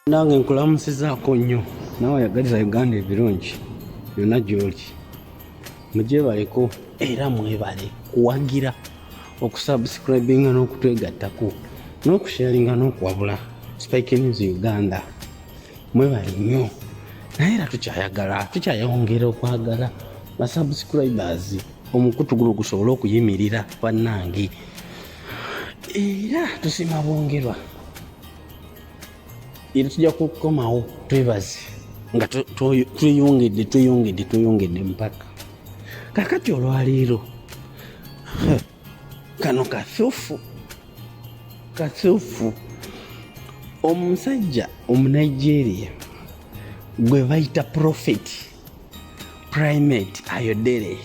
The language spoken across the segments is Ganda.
Nange nkulamusizaako nnyo naawe oyagaliza Uganda ebirungi byonna gy'oli. Mugyebaleko era mwebale kuwagira okusubscribinga n'okutwegattako n'okusharinga n'okuwabula Spike News Uganda. Mwebale nnyo naye era tukyayongera okwagala basubscribers omukutu guno gusobole okuyimirira bannange era tusima bongerwa. Era tujja kukomawo twebaze nga tweyongedde mpaka kakati olwaleero kano kathufu omusajja Omunigeria gwe bayita Prophet Primate Ayodele,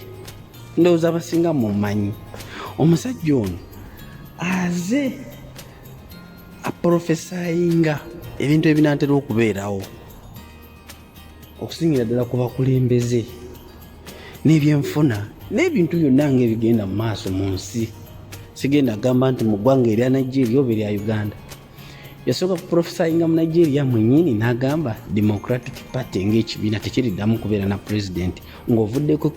ndowooza abasinga mumanyi. Omusajja ono aze aprofesayinga ebintu ebinaatera okubeerawo okusingira ddala ku bakulembeze n'ebyenfuna n'ebintu byonna ng'ebigenda mu maaso mu nsi. Sigenda gamba nti mu ggwanga erya Nigeria oba erya Uganda. Yasooka kuprofesayinga mu Nigeria mwennyini n'agamba Democratic Party ng'ekibiina tekiriddamu kubeera na pulezidenti ng'ovuddeko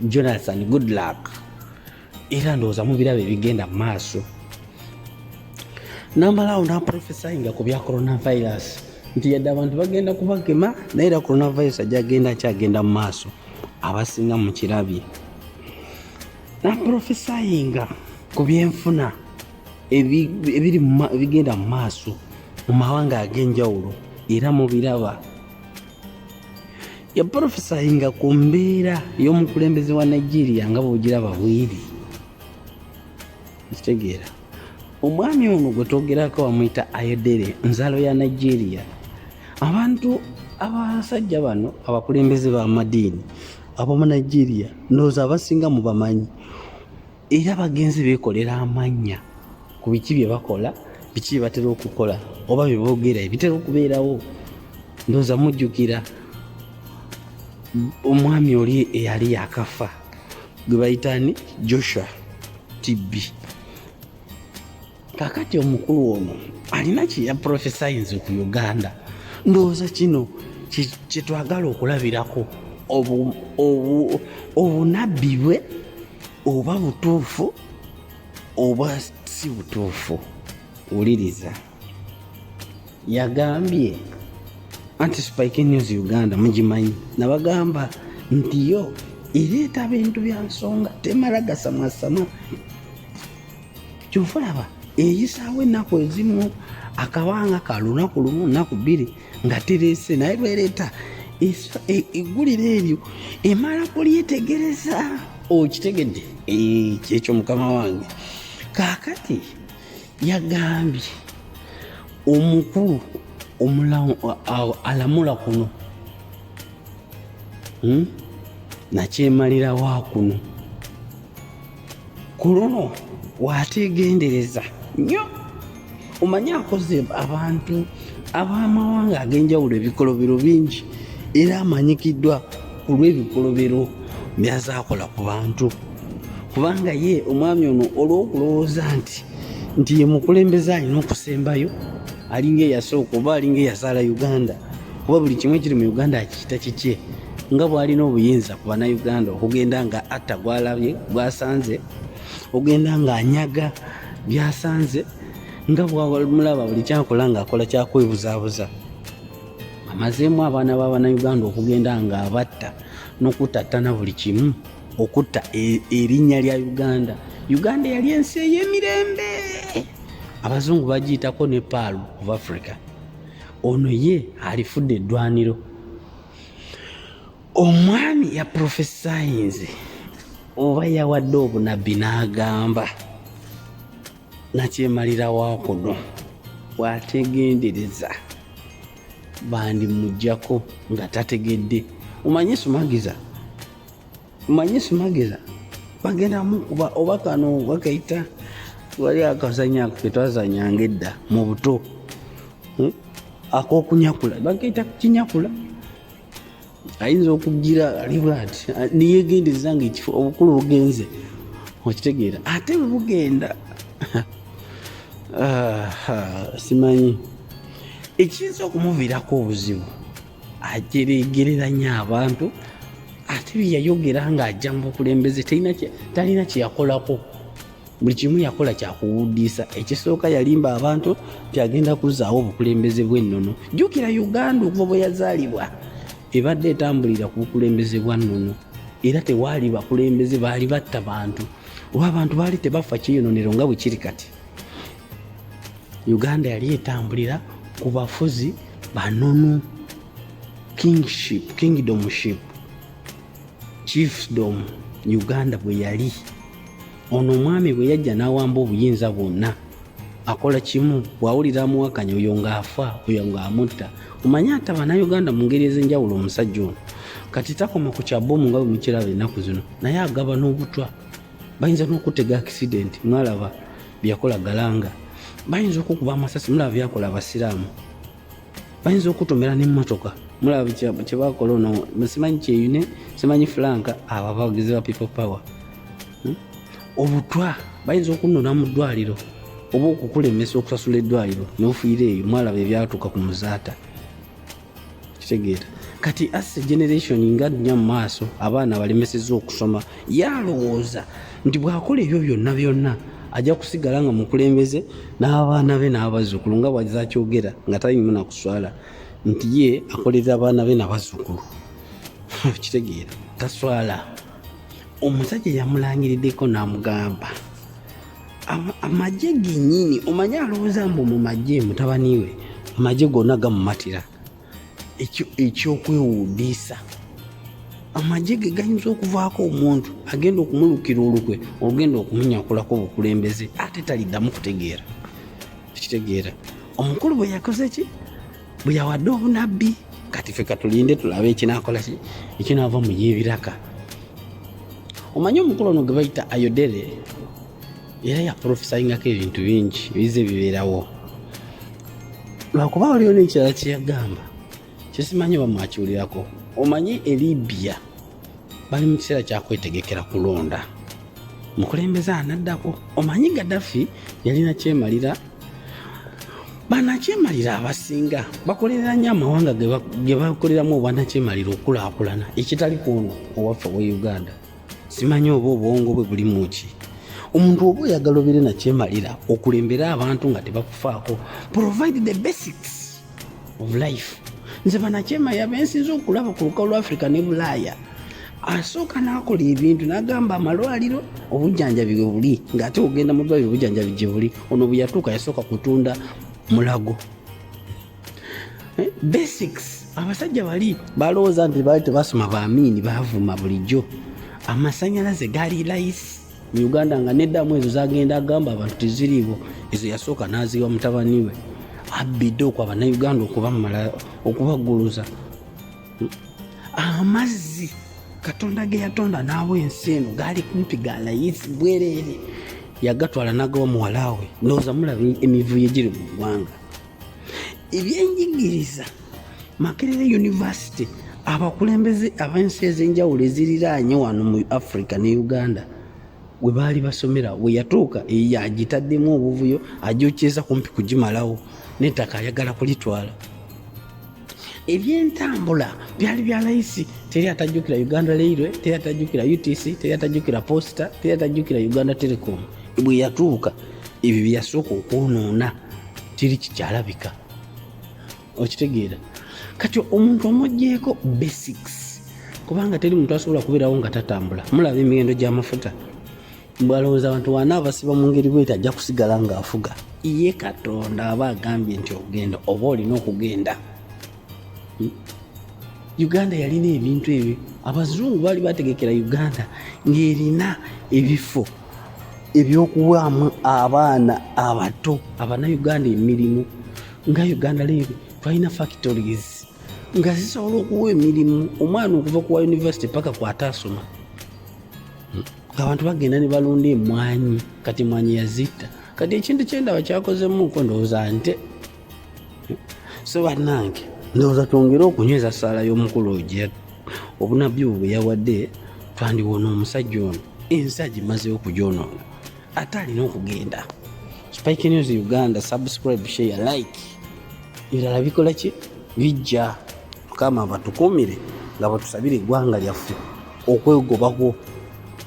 Jonathan Goodluck, era ndowooza mu birabo ebigenda mu maaso. Namalawo n'aprofesayinga ku bya coronavirus nti yadde abantu bagenda kubagema naye era coronavirus akyagenda mu maaso, abasinga mu kirabye. N'aprofesayinga ku byenfuna ebigenda mu maaso mu mawanga ag'enjawulo era mu biraba. Yaprofesayinga ku mbeera y'omukulembeze wa Nigeria nga bw'ogiraba bw'eri. Kitegeera omwami ono gwe twogerako bamuyita Ayodele, nzaalo ya Nigeria. Abantu abasajja bano abakulembeze b'amadiini ab'omu Nigeria ndowooza abasinga mu bamanyi era bagenzi beekolera amannya ku biki bye bakola, biki bye batera okukola oba bye boogera ebitera okubeerawo. Ndowooza mujjukira omwami oli eyali yakafa gwe bayitani Joshua TB. Kakati omukulu ono alina kye yaprofesayinze ku Uganda. Ndowooza kino kye twagala okulabirako obunabbi bwe oba butuufu oba si butuufu. Wuliriza, yagambye anti Spike News Uganda mugimanyi, nabagamba nti yo ereeta bintu bya nsonga temala gasamasama. Kyofulaba eyisaawo ennaku ezimu akawanga ka lunaku lumu nnaku bbiri nga tereese, naye lwereeta eggulira eryo emala kulyetegereza. Okitegedde kyekyo mukama wange. Kaakati yagambye omukulu alamula kuno nakyemalira wa kuno ku luno waategendereza nnyo. Omanyi akoze abantu ab'amawanga ag'enjawulo ebikolobero bingi era amanyikiddwa ku lw'ebikolobero byazaakola ku bantu, kubanga ye omwami ono olw'okulowooza nti ye mukulembeze alina okusembayo, alinga eyasooka oba alinga eyazaala Uganda, kuba buli kimu ekiri mu Uganda akiyita kikye, nga bw'alina obuyinza ku bannayuganda okugenda nga atta gw'alabye gw'asanze, ogenda ng'anyaga byasanze, nga bw'amulaba buli kyakola ng'akola kyakwebuzaabuza. Amazeemu abaana b'Abannayuganda okugenda ng'abatta n'okutattana buli kimu, okutta erinnya lya Uganda. Uganda yali ensi ey'emirembe, abazungu bagiyitako ne Pearl of Africa. Ono ye alifudde eddwaniro. Omwami yaprofesayinze oba yawadde obunabbi n'agamba nakyemalira wa kuno bw'ategendereza bandimuggyako nga tategedde. Omanyi sumagiza bagenda mukuba oba kano bakayita, wali akazanya ke twazanyanga edda mu buto ak'okunyakula, bakayita kinyakula. Ayinza okugira ali bwati niyegendereza ng'ekifo obukulu bugenze, okitegeera ate bwe bugenda simanyi ekiyinza okumuviirako obuzibu ajeregereranya abantu ate byeyayogera ng'ajja mu bukulembeze talina kye yakolako. Buli kimu yakola kyakuwuddisa. Ekisooka yalimba abantu tyagenda kuzaawo obukulembeze bw'ennono. Jjukira Uganda okuva bwe yazaalibwa ebadde etambulira ku bukulembeze bwa nnono, era tewaali bakulembeze baali batta bantu oba abantu baali tebafa kiyononero nga bwe kiri kati. Uganda yali etambulira ku bafuzi banono, kingdomship, chiefdom. Uganda bwe yali ono omwami bwe yajja n'awamba obuyinza bwonna, akola kimu, bw'awulira amuwakanya oyo ng'afa, oyo ng'amutta. Omanyi ate Bannayuganda mu ngeri ez'enjawulo omusajja ono kati takoma ku kyabomu nga bwe mukiraba ennaku zino, naye agaba n'obutwa. Bayinza n'okutega accident, mwalaba byakola Galanga. Bayinza okukuba amasasi, mulaba byakola Abasiraamu. Bayinza okutomera n'emmotoka, mulaba kye bakola ono. Simanyi kyeyune, simanyi Frank, abo abawagizi ba people power. Obutwa bayinza okunona mu ddwaliro oba okukulemesa okusasula eddwaliro n'ofiira eyo. Mwalaba ebyatuuka ku muzaata. Kitegeera kati as a generation nga nnya mu maaso abaana balemesezza okusoma, yalowooza nti bw'akola ebyo byonna ajja kusigala nga mukulembeze n'abaana be n'abazzukulu nga bwazakyogera nga talimu nakuswala nti ye akolera abaana be n'abazzukulu. Kitegeera taswala. Omusajja yamulangiriddeko n'amugamba amagye gennyini, omanyi alowooza mbu mu magye mutabani we amagye gonna gamumatira ekyokwewuudiisa. Amagye ge gayinza okuvaako omuntu agenda okumulukira olukwe olugenda okumunyakulako obukulembeze ate taliddamu kutegeera. Kitegeera omukulu bwe yakoze ki, bwe yawadde obunabbi. Kati ffe katulinde tulabe ekinaakola ki, ekinaava mu y'ebiraka. Omanyi omukulu ono gwe bayita Ayodele era yaprofesayingako ebintu bingi ebize bibeerawo. Lwakuba waliwo n'ekirala kye yagamba kyesimanyi bamwakiwulirako. Omanyi Libya bali mu kiseera kyakwetegekera kulonda mukulembeze anaddako. Omanyi Gaddafi yalina kyemalira, banakyemalira abasinga bakolera nnyo amawanga ge bakoleramu obwanakyemalira okulaakulana, ekitali kuno owaffe wa Uganda. Simanyi oba obwongo bwe buli muki. Omuntu oba oyagala obire nakyemalira okulembera abantu nga tebakufaako, provide the basics of life. Nze banakyemalira bensinza okulaba ku lukalu lwa Africa ne Bulaaya. Asooka n'akola ebintu n'agamba amalwaliro obujjanjabi bwe buli, ng'ate ogenda mu ddwaliro obujjanjabi gye buli. Ono bwe yatuuka yasooka kutunda mulago. Basics. Abasajja bali balowooza nti baali tebasoma baamiini, baavuma bulijjo. Amasanyalaze gaali layisi mu Uganda nga neddamu ezo zagenda agamba abantu teziriiwo. Ezo yasooka n'aziwa mutabani we abbidde okwa Bannayuganda okubamala okubaguluza. Amazzi Katonda ge yatonda n'abo ensi eno gaali kumpi ga layisi bwereere, yagatwala n'agawa muwala we. Ndowooza mulaba emivuyo egiri mu ggwanga. Ebyenjigiriza Makerere University, abakulembeze ab'ensi ez'enjawulo eziriraanye wano mu Africa ne Uganda we baali basomera, we yatuuka agitaddemu obuvuyo agyokyeeza kumpi kugimalawo n'ettaka ayagala kulitwala. Ebyentambula byali bya layisi. Teri atajjukira Uganda Railway, teri atajjukira UTC, teri atajjukira Posta, teri atajjukira Uganda Telecom. Bwe yatuuka ebyo byasooka okwonoona teri kikyalabika. Okitegeera kati omuntu omuggyeko basics, kubanga teri muntu asobola kubeerawo nga tatambula. Mulaba emigendo gy'amafuta, balowooza abantu wana abasiba mu ngeri bweti ajja kusigala ng'afuga. Ye Katonda aba agambye nti ogenda oba olina okugenda. Uganda yalina ebintu ebyo. Abazungu baali bategekera Uganda ng'erina ebifo ebyokuwaamu abaana abato Abannayuganda emirimu. Nga Uganda leero twalina factories nga zisobola okuwa emirimu omwana okuva ku university paka kwataasoma. Abantu bagenda ne balunda emmwanyi, kati emmwanyi yazitta. Kati ekintu kyendaba kyakozemuko ndowooza nte. So bannange ndowooza twongere okunyweza ssaala y'omukulu ogye obunabbi bwe yawadde twandiwoona omusajja ono. Ensi agimazeyo okugyonoona ate alina okugenda. Spike News Uganda, subscribe, share, like. ebirala bikola ki bijja. Mukama batukuumire nga batusabira eggwanga lyaffe okwegobako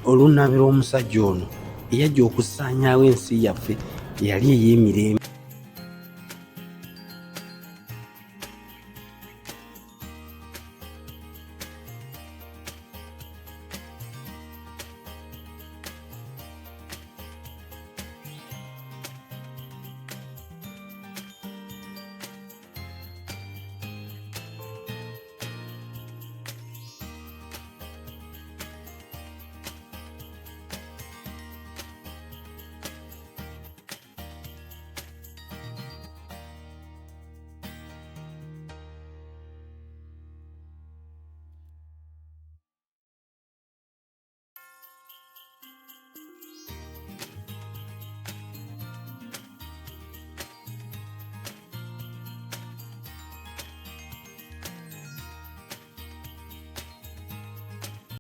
olunabi lw'omusajja ono eyajja okusaanyaawo ensi yaffe yali ey'emirembe.